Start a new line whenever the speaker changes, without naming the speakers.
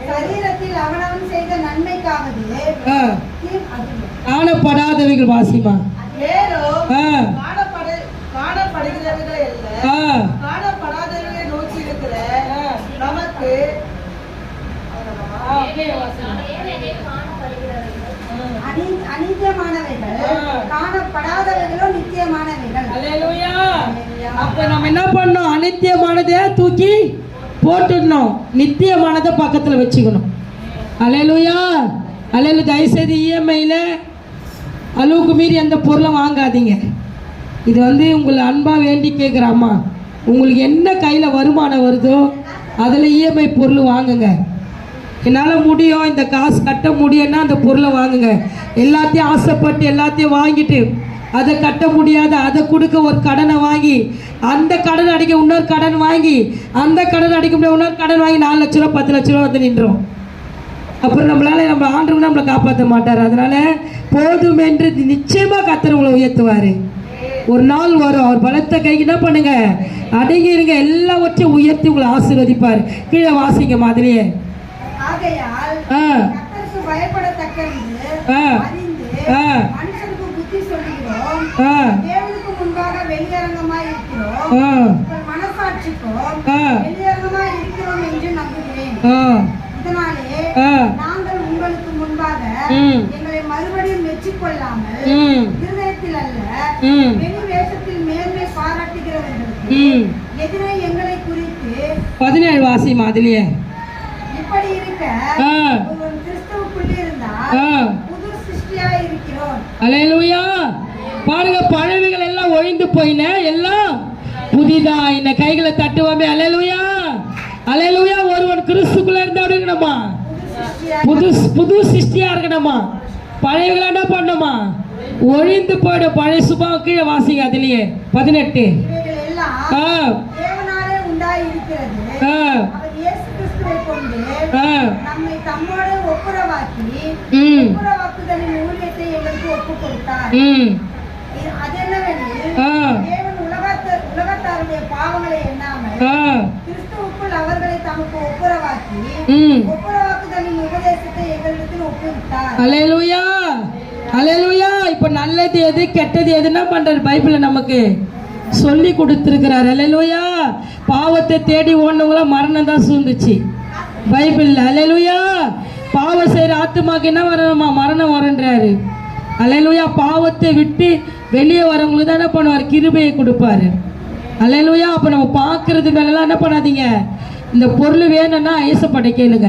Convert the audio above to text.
சரீரத்தில் அவனவன் செய்த நன்மைக்காவது
காணப்படாதவைகள் வாசிமா
காணப்படுகிறவர்கள் காணப்படாதவர்களை நோக்கி இருக்கிற நமக்கு அநித்தியமானவைகள் காணப்படாதவைகளோ நித்தியமானவைகள்.
அப்ப நம்ம என்ன பண்ணோம்? அநித்தியமானதை தூக்கி போட்டுடணும், நித்தியமானதை பக்கத்தில் வச்சுக்கணும். அல்லேலூயா அல்லேலூயா. தயவுசெய்து இஎம்ஐயில் அளவுக்கு மீறி எந்த பொருளை வாங்காதீங்க. இது உங்களை அன்பாக வேண்டி கேட்குறாம்மா, உங்களுக்கு என்ன கையில் வருமானம் வருதோ அதில் இஎம்ஐ பொருள் வாங்குங்க. என்னால் முடியும், இந்த காசு கட்ட முடியும்னா அந்த பொருளை வாங்குங்க. எல்லாத்தையும் ஆசைப்பட்டு எல்லாத்தையும் வாங்கிட்டு அதை கட்ட முடியாத அதை கொடுக்க ஒரு கடனை வாங்கி அந்த கடன் அடிக்க இன்னொரு கடன் வாங்கி அந்த கடன் அடிக்க முடியாது இன்னொரு கடன் வாங்கி 4 லட்ச ரூபா 10 லட்ச ரூபா நின்றோம். அப்புறம் நம்ம ஆண்டவரும் நம்மளை காப்பாற்ற மாட்டார். அதனால போதும் என்று நிச்சயமாக கர்த்தர் உங்களை உயர்த்துவார். ஒரு நாள் வரும், அவர் பலத்த கைக்கு என்ன பண்ணுங்க, அடங்கிருங்க, எல்லாவற்றையும் உயர்த்தி உங்களை ஆசீர்வதிப்பார். கீழே வாசிங்க மாதிரியே.
நாங்கள் உங்களுக்கு முன்பாக எங்களை மறுபடியும் மெச்சிக்கொள்ளாமல் இருதயத்தில் அல்ல வெளி வேஷத்தில் மேன்மை பாராட்டுகிறவர்களுக்கு எதிரே எங்களை குறித்து
17 வாசி மாதிரியே.
இப்படி இருக்க கிறிஸ்துவுக்குள்ளே இருந்தால் புது சிருஷ்டியா இருக்கிறோம்.
அல்லேலூயா. பாருங்க, பழமைகள் எல்லாம் ஒழிந்து போயின, எல்லாம் புதிதா. இந்த கைகளை தட்டுவோமே. அல்லேலூயா அல்லேலூயா. ஒருவன் கிறிஸ்துக்குள்ள இருந்தா இருக்கணுமா, புது சிருஷ்டியா இருக்கணுமா. பழையவங்களை என்ன பண்ணணுமா, ஒழிந்து போயிடும். பழைய சுபாவம் கீழே வாசிங்க அதுலயே 18.
உலகத்தாருடைய பாவங்களை எண்ணாமல் கிறிஸ்துவுக்குள் அவர்களை தமக்கு ஒப்புரவாக்கி ஒப்புரவாக்குதலின் உபதேசத்தை எங்களிடத்தில் ஒப்புவித்தார்.
அல்லேலூயா அல்லேலூயா. இப்ப நல்லது எது கெட்டது எதுன்னா பண்றாரு பைபிள்ல நமக்கு சொல்லி கொடுத்திருக்கிறார். அல்லேலூயா. பாவத்தை தேடி ஓடுனவங்கள மரணம் தான் சூழ்ந்துச்சு பைபிள்ல. அல்லேலூயா. பாவம் செய்யற ஆத்துமாக்கு என்ன வரணுமா, மரணம் வரன்றாரு. அல்லேலூயா. பாவத்தை விட்டு வெளியே வரவங்களுக்கு தான் என்ன பண்ணுவார், கிருபையை கொடுப்பாரு. அல்லேலூயா. அப்ப நம்ம பார்க்கறது மேலாம் என்ன பண்ணாதீங்க, இந்த பொருள் வேணும்னா ஐசப்படை கேளுங்க.